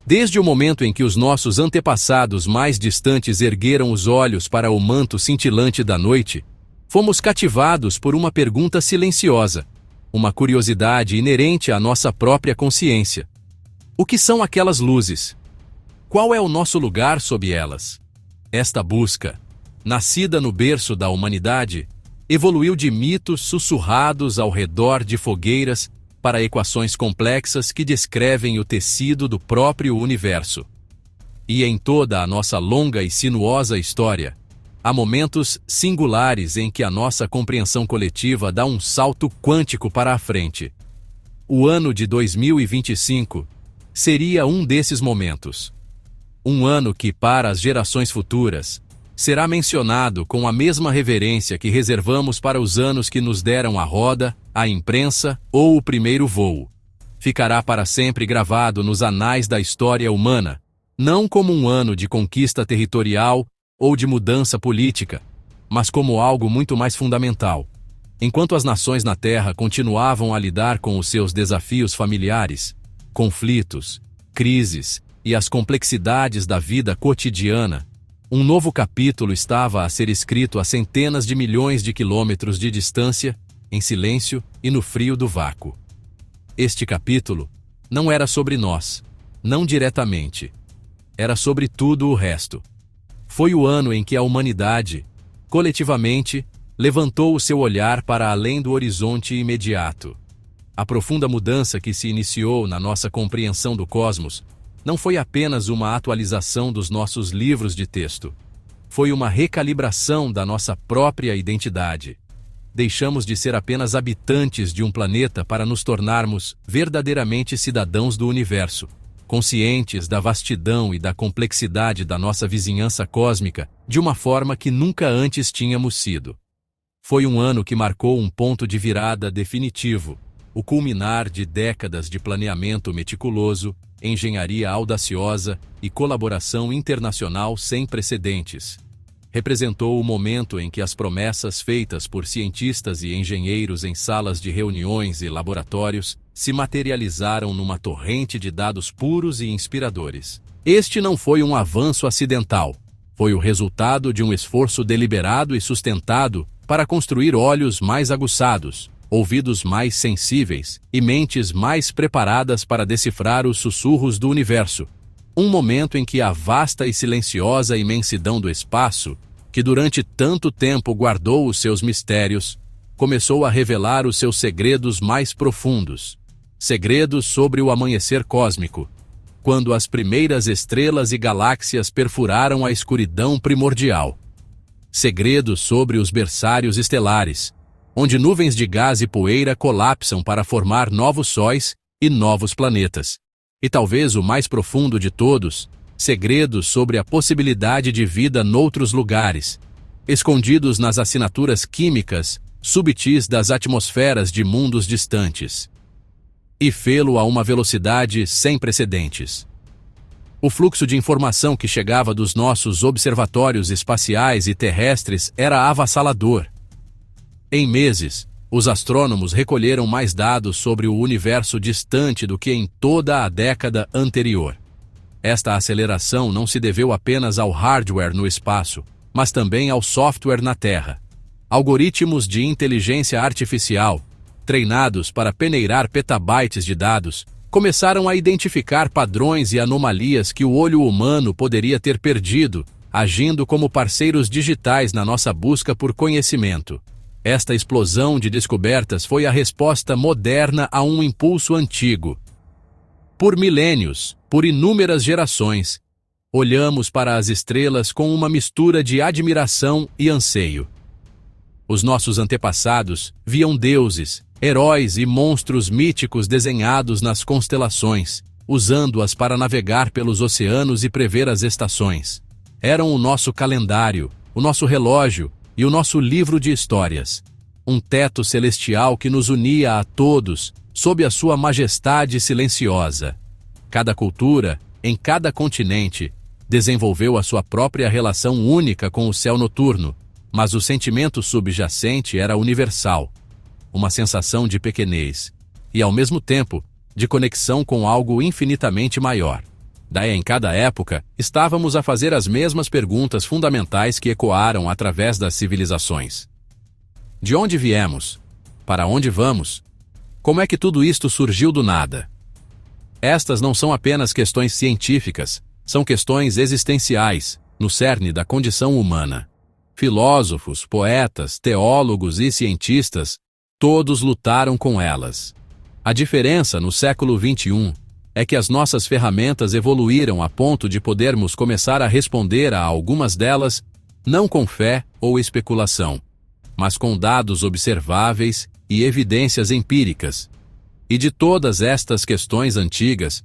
Desde o momento em que os nossos antepassados mais distantes ergueram os olhos para o manto cintilante da noite, fomos cativados por uma pergunta silenciosa, uma curiosidade inerente à nossa própria consciência. O que são aquelas luzes? Qual é o nosso lugar sob elas? Esta busca, nascida no berço da humanidade, evoluiu de mitos sussurrados ao redor de fogueiras para equações complexas que descrevem o tecido do próprio universo. E em toda a nossa longa e sinuosa história, há momentos singulares em que a nossa compreensão coletiva dá um salto quântico para a frente. O ano de 2025 seria um desses momentos. Um ano que, para as gerações futuras, será mencionado com a mesma reverência que reservamos para os anos que nos deram a roda, a imprensa ou o primeiro voo. Ficará para sempre gravado nos anais da história humana, não como um ano de conquista territorial ou de mudança política, mas como algo muito mais fundamental. Enquanto as nações na Terra continuavam a lidar com os seus desafios familiares, conflitos, crises e as complexidades da vida cotidiana, um novo capítulo estava a ser escrito a centenas de milhões de quilômetros de distância, em silêncio e no frio do vácuo. Este capítulo não era sobre nós, não diretamente. Era sobre tudo o resto. Foi o ano em que a humanidade, coletivamente, levantou o seu olhar para além do horizonte imediato. A profunda mudança que se iniciou na nossa compreensão do cosmos não foi apenas uma atualização dos nossos livros de texto. Foi uma recalibração da nossa própria identidade. Deixamos de ser apenas habitantes de um planeta para nos tornarmos verdadeiramente cidadãos do universo, conscientes da vastidão e da complexidade da nossa vizinhança cósmica de uma forma que nunca antes tínhamos sido. Foi um ano que marcou um ponto de virada definitivo, o culminar de décadas de planeamento meticuloso, engenharia audaciosa e colaboração internacional sem precedentes. Representou o momento em que as promessas feitas por cientistas e engenheiros em salas de reuniões e laboratórios se materializaram numa torrente de dados puros e inspiradores. Este não foi um avanço acidental. Foi o resultado de um esforço deliberado e sustentado para construir olhos mais aguçados, ouvidos mais sensíveis e mentes mais preparadas para decifrar os sussurros do universo. Um momento em que a vasta e silenciosa imensidão do espaço, que durante tanto tempo guardou os seus mistérios, começou a revelar os seus segredos mais profundos. Segredos sobre o amanhecer cósmico, quando as primeiras estrelas e galáxias perfuraram a escuridão primordial. Segredos sobre os berçários estelares, onde nuvens de gás e poeira colapsam para formar novos sóis e novos planetas. E talvez o mais profundo de todos, segredos sobre a possibilidade de vida noutros lugares, escondidos nas assinaturas químicas subtis das atmosferas de mundos distantes. E fê-lo a uma velocidade sem precedentes. O fluxo de informação que chegava dos nossos observatórios espaciais e terrestres era avassalador. Em meses, os astrônomos recolheram mais dados sobre o universo distante do que em toda a década anterior. Esta aceleração não se deveu apenas ao hardware no espaço, mas também ao software na Terra. Algoritmos de inteligência artificial, treinados para peneirar petabytes de dados, começaram a identificar padrões e anomalias que o olho humano poderia ter perdido, agindo como parceiros digitais na nossa busca por conhecimento. Esta explosão de descobertas foi a resposta moderna a um impulso antigo. Por milênios, por inúmeras gerações, olhamos para as estrelas com uma mistura de admiração e anseio. Os nossos antepassados viam deuses, heróis e monstros míticos desenhados nas constelações, usando-as para navegar pelos oceanos e prever as estações. Eram o nosso calendário, o nosso relógio e o nosso livro de histórias. Um teto celestial que nos unia a todos, sob a sua majestade silenciosa. Cada cultura, em cada continente, desenvolveu a sua própria relação única com o céu noturno, mas o sentimento subjacente era universal. Uma sensação de pequenez, e ao mesmo tempo, de conexão com algo infinitamente maior. Daí, em cada época, estávamos a fazer as mesmas perguntas fundamentais que ecoaram através das civilizações. De onde viemos? Para onde vamos? Como é que tudo isto surgiu do nada? Estas não são apenas questões científicas, são questões existenciais, no cerne da condição humana. Filósofos, poetas, teólogos e cientistas, todos lutaram com elas. A diferença no século XXI é que as nossas ferramentas evoluíram a ponto de podermos começar a responder a algumas delas, não com fé ou especulação, mas com dados observáveis e evidências empíricas. E de todas estas questões antigas,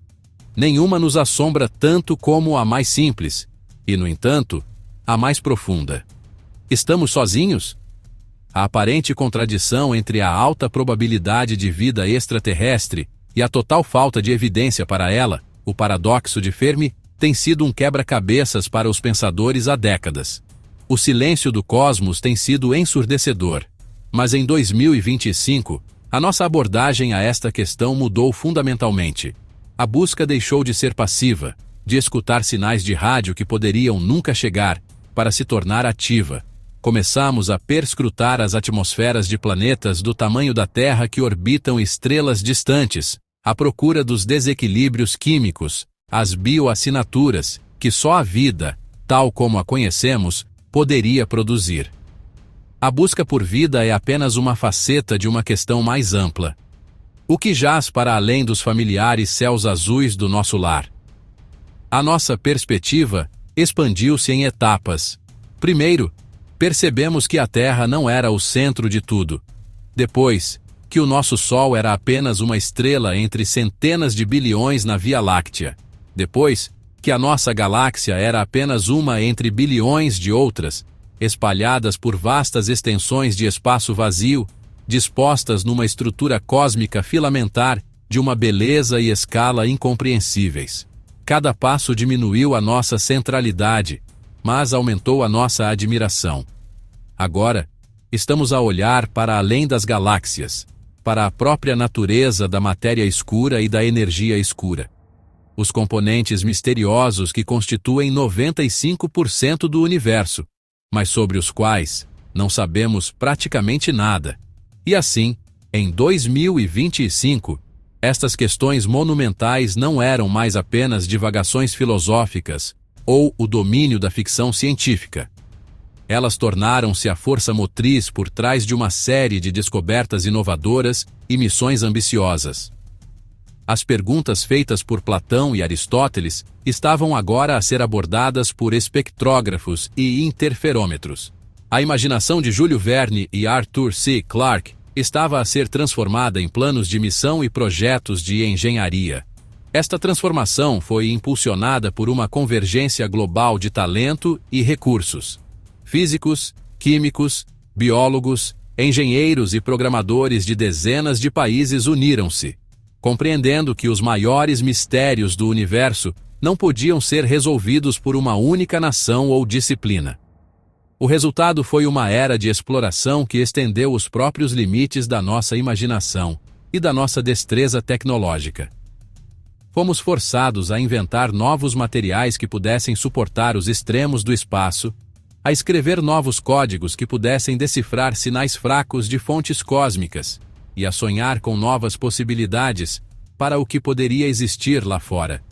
nenhuma nos assombra tanto como a mais simples, e, no entanto, a mais profunda. Estamos sozinhos? A aparente contradição entre a alta probabilidade de vida extraterrestre e a total falta de evidência para ela, o paradoxo de Fermi, tem sido um quebra-cabeças para os pensadores há décadas. O silêncio do cosmos tem sido ensurdecedor. Mas em 2025, a nossa abordagem a esta questão mudou fundamentalmente. A busca deixou de ser passiva, de escutar sinais de rádio que poderiam nunca chegar, para se tornar ativa. Começamos a perscrutar as atmosferas de planetas do tamanho da Terra que orbitam estrelas distantes, à procura dos desequilíbrios químicos, as bioassinaturas, que só a vida, tal como a conhecemos, poderia produzir. A busca por vida é apenas uma faceta de uma questão mais ampla. O que jaz para além dos familiares céus azuis do nosso lar? A nossa perspectiva expandiu-se em etapas. Primeiro, percebemos que a Terra não era o centro de tudo. Depois, que o nosso Sol era apenas uma estrela entre centenas de bilhões na Via Láctea. Depois, que a nossa galáxia era apenas uma entre bilhões de outras, espalhadas por vastas extensões de espaço vazio, dispostas numa estrutura cósmica filamentar de uma beleza e escala incompreensíveis. Cada passo diminuiu a nossa centralidade, mas aumentou a nossa admiração. Agora, estamos a olhar para além das galáxias, para a própria natureza da matéria escura e da energia escura. Os componentes misteriosos que constituem 95% do universo, mas sobre os quais não sabemos praticamente nada. E assim, em 2025, estas questões monumentais não eram mais apenas divagações filosóficas ou o domínio da ficção científica. Elas tornaram-se a força motriz por trás de uma série de descobertas inovadoras e missões ambiciosas. As perguntas feitas por Platão e Aristóteles estavam agora a ser abordadas por espectrógrafos e interferômetros. A imaginação de Júlio Verne e Arthur C. Clarke estava a ser transformada em planos de missão e projetos de engenharia. Esta transformação foi impulsionada por uma convergência global de talento e recursos. Físicos, químicos, biólogos, engenheiros e programadores de dezenas de países uniram-se, compreendendo que os maiores mistérios do universo não podiam ser resolvidos por uma única nação ou disciplina. O resultado foi uma era de exploração que estendeu os próprios limites da nossa imaginação e da nossa destreza tecnológica. Fomos forçados a inventar novos materiais que pudessem suportar os extremos do espaço, a escrever novos códigos que pudessem decifrar sinais fracos de fontes cósmicas e a sonhar com novas possibilidades para o que poderia existir lá fora.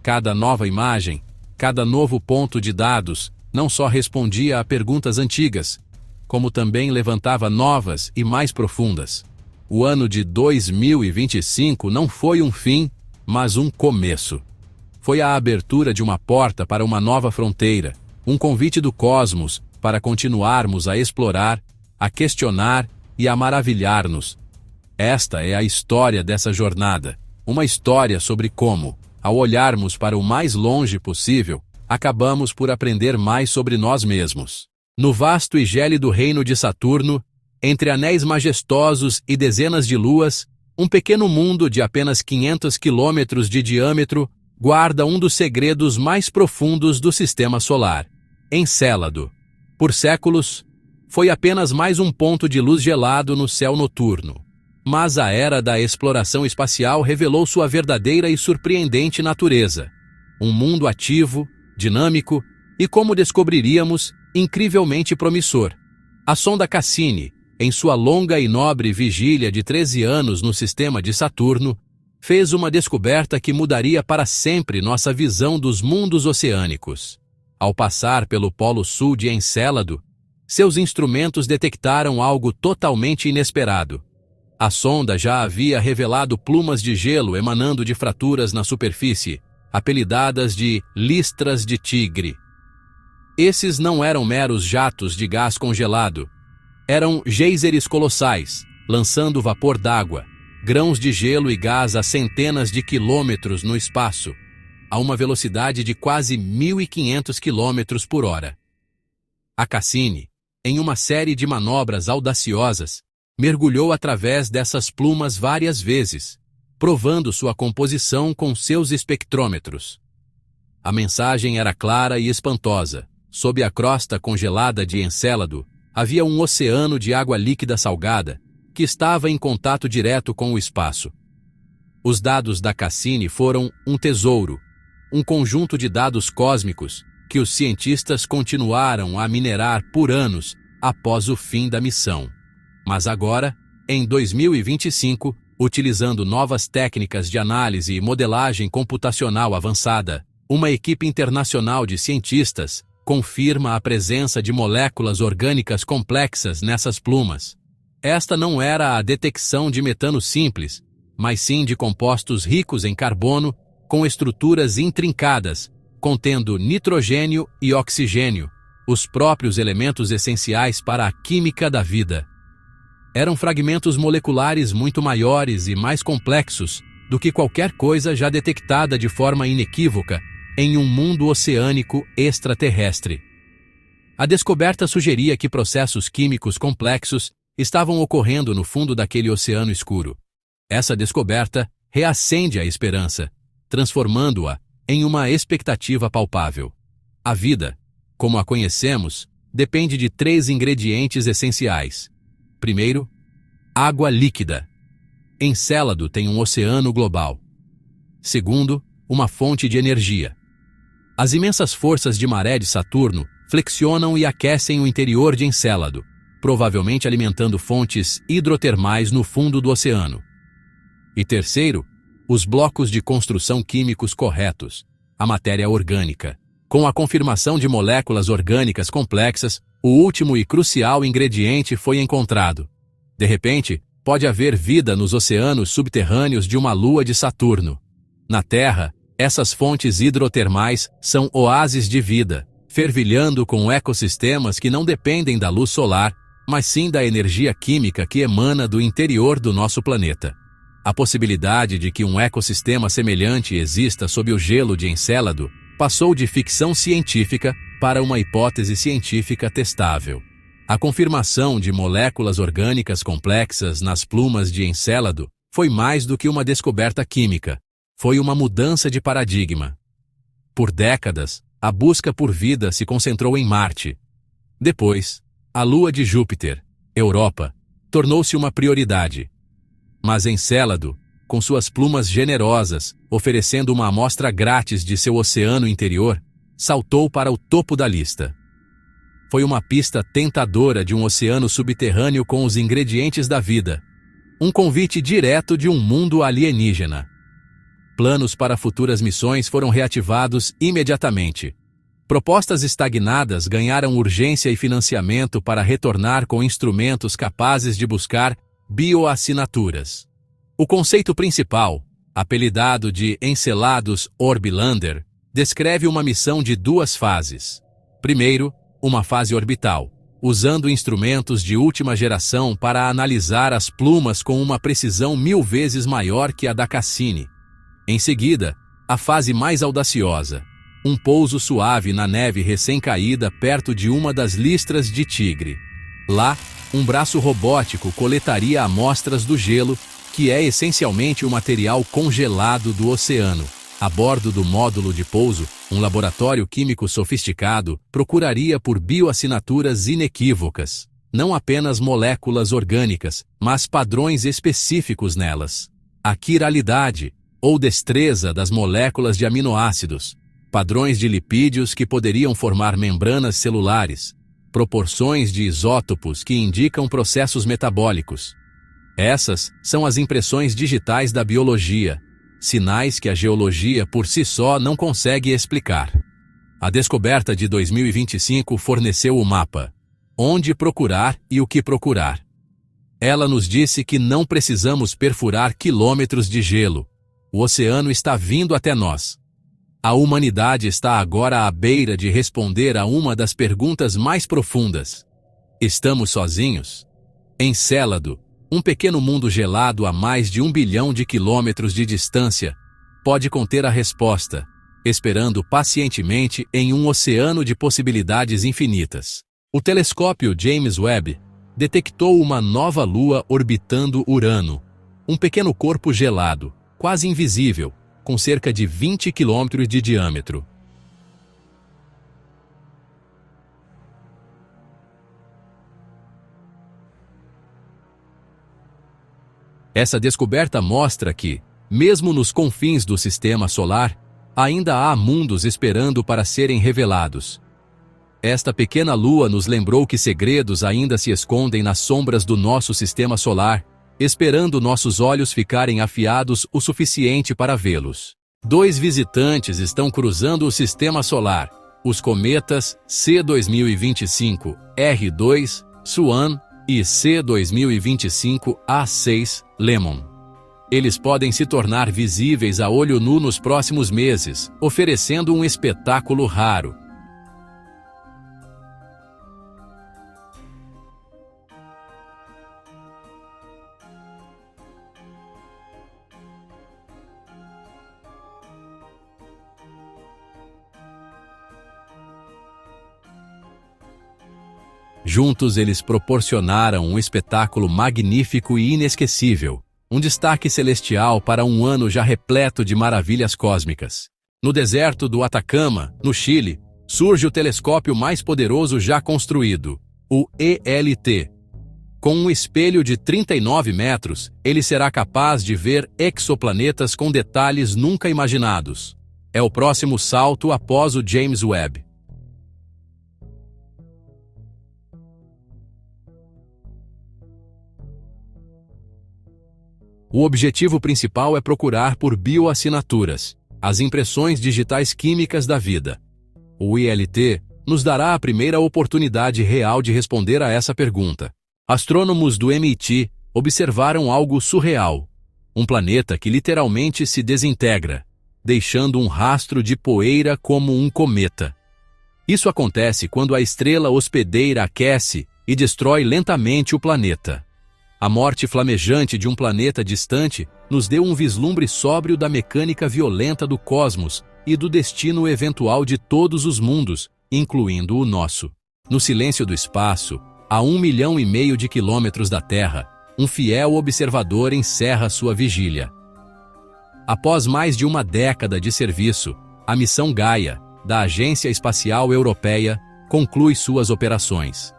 Cada nova imagem, cada novo ponto de dados, não só respondia a perguntas antigas, como também levantava novas e mais profundas. O ano de 2025 não foi um fim, mas um começo. Foi a abertura de uma porta para uma nova fronteira, um convite do cosmos para continuarmos a explorar, a questionar e a maravilhar-nos. Esta é a história dessa jornada, uma história sobre como, ao olharmos para o mais longe possível, acabamos por aprender mais sobre nós mesmos. No vasto e gélido reino de Saturno, entre anéis majestosos e dezenas de luas, um pequeno mundo de apenas 500 quilômetros de diâmetro guarda um dos segredos mais profundos do sistema solar. Encélado. Por séculos, foi apenas mais um ponto de luz gelado no céu noturno. Mas a era da exploração espacial revelou sua verdadeira e surpreendente natureza. um mundo ativo, dinâmico e, como descobriríamos, incrivelmente promissor. A sonda Cassini, em sua longa e nobre vigília de 13 anos no sistema de Saturno, fez uma descoberta que mudaria para sempre nossa visão dos mundos oceânicos. Ao passar pelo Polo Sul de Encélado, seus instrumentos detectaram algo totalmente inesperado. A sonda já havia revelado plumas de gelo emanando de fraturas na superfície, apelidadas de listras de tigre. Esses não eram meros jatos de gás congelado. Eram geysers colossais, lançando vapor d'água, grãos de gelo e gás a centenas de quilômetros no espaço, a uma velocidade de quase 1.500 km por hora. A Cassini, em uma série de manobras audaciosas, mergulhou através dessas plumas várias vezes, provando sua composição com seus espectrômetros. A mensagem era clara e espantosa. Sob a crosta congelada de Encélado, havia um oceano de água líquida salgada, que estava em contato direto com o espaço. Os dados da Cassini foram um tesouro, um conjunto de dados cósmicos que os cientistas continuaram a minerar por anos após o fim da missão. Mas agora, em 2025, utilizando novas técnicas de análise e modelagem computacional avançada, uma equipe internacional de cientistas confirma a presença de moléculas orgânicas complexas nessas plumas. Esta não era a detecção de metano simples, mas sim de compostos ricos em carbono, com estruturas intrincadas, contendo nitrogênio e oxigênio, os próprios elementos essenciais para a química da vida. Eram fragmentos moleculares muito maiores e mais complexos do que qualquer coisa já detectada de forma inequívoca em um mundo oceânico extraterrestre. A descoberta sugeria que processos químicos complexos estavam ocorrendo no fundo daquele oceano escuro. Essa descoberta reacende a esperança, transformando-a em uma expectativa palpável. A vida, como a conhecemos, depende de 3 ingredientes essenciais. Primeiro, água líquida. Encélado tem um oceano global. Segundo, uma fonte de energia. As imensas forças de maré de Saturno flexionam e aquecem o interior de Encélado, provavelmente alimentando fontes hidrotermais no fundo do oceano. E terceiro, os blocos de construção químicos corretos, a matéria orgânica. Com a confirmação de moléculas orgânicas complexas, o último e crucial ingrediente foi encontrado. De repente, pode haver vida nos oceanos subterrâneos de uma lua de Saturno. Na Terra, essas fontes hidrotermais são oásis de vida, fervilhando com ecossistemas que não dependem da luz solar, mas sim da energia química que emana do interior do nosso planeta. A possibilidade de que um ecossistema semelhante exista sob o gelo de Encélado passou de ficção científica para uma hipótese científica testável. A confirmação de moléculas orgânicas complexas nas plumas de Encélado foi mais do que uma descoberta química. Foi uma mudança de paradigma. Por décadas, a busca por vida se concentrou em Marte. Depois, a lua de Júpiter, Europa, tornou-se uma prioridade. Mas Encélado, com suas plumas generosas, oferecendo uma amostra grátis de seu oceano interior, saltou para o topo da lista. Foi uma pista tentadora de um oceano subterrâneo com os ingredientes da vida. Um convite direto de um mundo alienígena. Planos para futuras missões foram reativados imediatamente. Propostas estagnadas ganharam urgência e financiamento para retornar com instrumentos capazes de buscar bioassinaturas. O conceito principal, apelidado de Enceladus Orbilander, descreve uma missão de 2 fases. Primeiro, uma fase orbital, usando instrumentos de última geração para analisar as plumas com uma precisão 1000 vezes maior que a da Cassini. Em seguida, a fase mais audaciosa, um pouso suave na neve recém-caída perto de uma das listras de Tigre. Lá, um braço robótico coletaria amostras do gelo, que é essencialmente o material congelado do oceano. A bordo do módulo de pouso, um laboratório químico sofisticado procuraria por bioassinaturas inequívocas, não apenas moléculas orgânicas, mas padrões específicos nelas. A quiralidade, ou destreza das moléculas de aminoácidos, padrões de lipídios que poderiam formar membranas celulares, proporções de isótopos que indicam processos metabólicos. Essas são as impressões digitais da biologia, sinais que a geologia por si só não consegue explicar. A descoberta de 2025 forneceu o mapa: onde procurar e o que procurar. Ela nos disse que não precisamos perfurar quilômetros de gelo. O oceano está vindo até nós. A humanidade está agora à beira de responder a uma das perguntas mais profundas. Estamos sozinhos? Encélado, um pequeno mundo gelado a mais de 1 bilhão de quilômetros de distância, pode conter a resposta, esperando pacientemente em um oceano de possibilidades infinitas. O telescópio James Webb detectou uma nova lua orbitando Urano, um pequeno corpo gelado, quase invisível, com cerca de 20 quilômetros de diâmetro. Essa descoberta mostra que, mesmo nos confins do Sistema Solar, ainda há mundos esperando para serem revelados. Esta pequena lua nos lembrou que segredos ainda se escondem nas sombras do nosso Sistema Solar, esperando nossos olhos ficarem afiados o suficiente para vê-los. 2 visitantes estão cruzando o Sistema Solar, os cometas C2025 R2 Swan e C2025 A6 Lemon. Eles podem se tornar visíveis a olho nu nos próximos meses, oferecendo um espetáculo raro. Juntos eles proporcionaram um espetáculo magnífico e inesquecível, um destaque celestial para um ano já repleto de maravilhas cósmicas. No deserto do Atacama, no Chile, surge o telescópio mais poderoso já construído, o ELT. Com um espelho de 39 metros, ele será capaz de ver exoplanetas com detalhes nunca imaginados. É o próximo salto após o James Webb. O objetivo principal é procurar por bioassinaturas, as impressões digitais químicas da vida. O ILT nos dará a primeira oportunidade real de responder a essa pergunta. Astrônomos do MIT observaram algo surreal: um planeta que literalmente se desintegra, deixando um rastro de poeira como um cometa. Isso acontece quando a estrela hospedeira aquece e destrói lentamente o planeta. A morte flamejante de um planeta distante nos deu um vislumbre sóbrio da mecânica violenta do cosmos e do destino eventual de todos os mundos, incluindo o nosso. No silêncio do espaço, a 1,5 milhão de quilômetros da Terra, um fiel observador encerra sua vigília. Após mais de uma década de serviço, a missão Gaia, da Agência Espacial Europeia, conclui suas operações.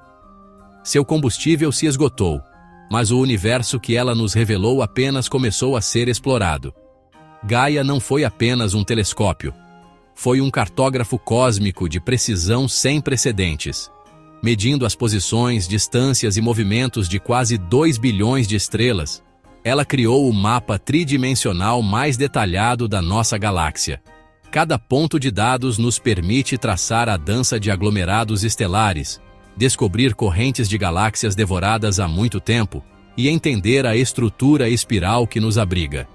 Seu combustível se esgotou, mas o universo que ela nos revelou apenas começou a ser explorado. Gaia não foi apenas um telescópio. Foi um cartógrafo cósmico de precisão sem precedentes. Medindo as posições, distâncias e movimentos de quase 2 bilhões de estrelas, ela criou o mapa tridimensional mais detalhado da nossa galáxia. Cada ponto de dados nos permite traçar a dança de aglomerados estelares, descobrir correntes de galáxias devoradas há muito tempo e entender a estrutura espiral que nos abriga.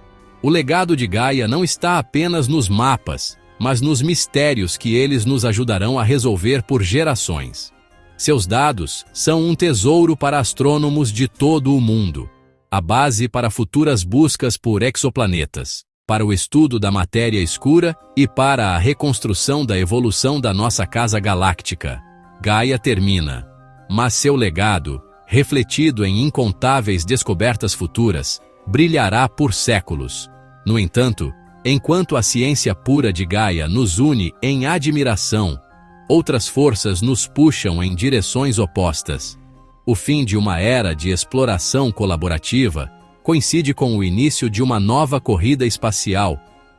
O legado de Gaia não está apenas nos mapas, mas nos mistérios que eles nos ajudarão a resolver por gerações. Seus dados são um tesouro para astrônomos de todo o mundo, a base para futuras buscas por exoplanetas, para o estudo da matéria escura e para a reconstrução da evolução da nossa casa galáctica. Gaia termina, mas seu legado, refletido em incontáveis descobertas futuras, brilhará por séculos. No entanto, enquanto a ciência pura de Gaia nos une em admiração, outras forças nos puxam em direções opostas. O fim de uma era de exploração colaborativa coincide com o início de uma nova corrida espacial,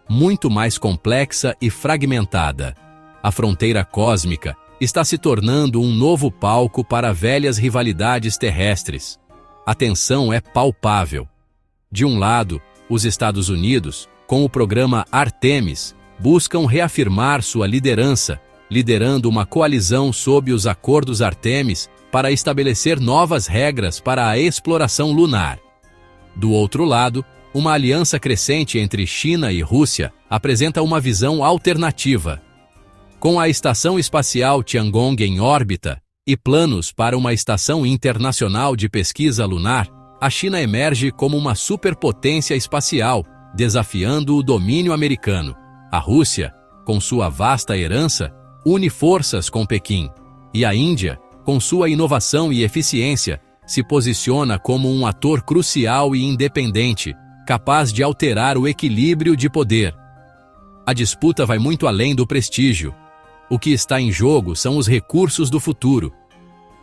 muito mais complexa e fragmentada. A fronteira cósmica está se tornando um novo palco para velhas rivalidades terrestres. A tensão é palpável. De um lado, os Estados Unidos, com o programa Artemis, buscam reafirmar sua liderança, liderando uma coalizão sob os Acordos Artemis para estabelecer novas regras para a exploração lunar. Do outro lado, uma aliança crescente entre China e Rússia apresenta uma visão alternativa. Com a Estação Espacial Tiangong em órbita e planos para uma estação internacional de pesquisa lunar, a China emerge como uma superpotência espacial, desafiando o domínio americano. A Rússia, com sua vasta herança, une forças com Pequim. E a Índia, com sua inovação e eficiência, se posiciona como um ator crucial e independente, capaz de alterar o equilíbrio de poder. A disputa vai muito além do prestígio. O que está em jogo são os recursos do futuro.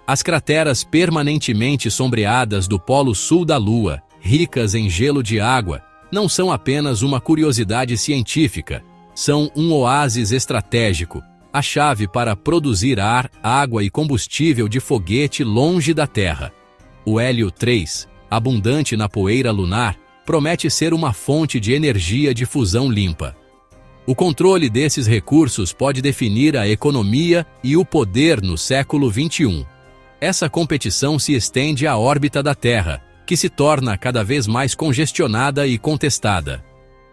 As crateras permanentemente sombreadas do Polo Sul da Lua, ricas em gelo de água, não são apenas uma curiosidade científica, são um oásis estratégico, a chave para produzir ar, água e combustível de foguete longe da Terra. O hélio 3, abundante na poeira lunar, promete ser uma fonte de energia de fusão limpa. O controle desses recursos pode definir a economia e o poder no século XXI. Essa competição se estende à órbita da Terra, que se torna cada vez mais congestionada e contestada.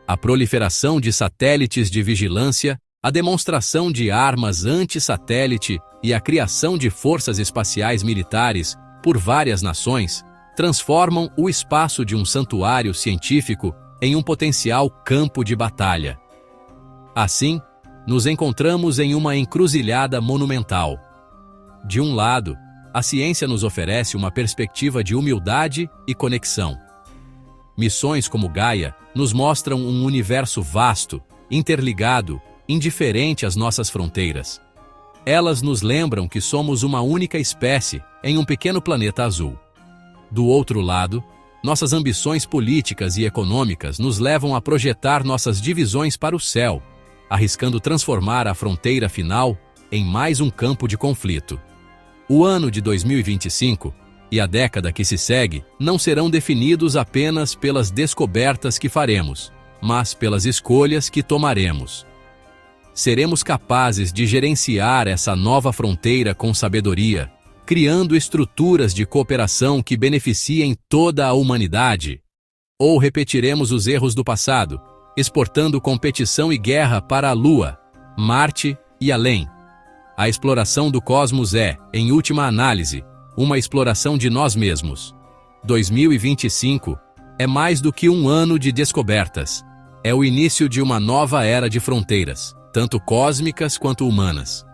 A proliferação de satélites de vigilância, a demonstração de armas anti-satélite e a criação de forças espaciais militares por várias nações transformam o espaço de um santuário científico em um potencial campo de batalha. Assim, nos encontramos em uma encruzilhada monumental. De um lado, a ciência nos oferece uma perspectiva de humildade e conexão. Missões como Gaia nos mostram um universo vasto, interligado, indiferente às nossas fronteiras. Elas nos lembram que somos uma única espécie em um pequeno planeta azul. Do outro lado, nossas ambições políticas e econômicas nos levam a projetar nossas divisões para o céu, arriscando transformar a fronteira final em mais um campo de conflito. O ano de 2025 e a década que se segue não serão definidos apenas pelas descobertas que faremos, mas pelas escolhas que tomaremos. Seremos capazes de gerenciar essa nova fronteira com sabedoria, criando estruturas de cooperação que beneficiem toda a humanidade? Ou repetiremos os erros do passado, exportando competição e guerra para a Lua, Marte e além? A exploração do cosmos é, em última análise, uma exploração de nós mesmos. 2025 é mais do que um ano de descobertas. É o início de uma nova era de fronteiras, tanto cósmicas quanto humanas.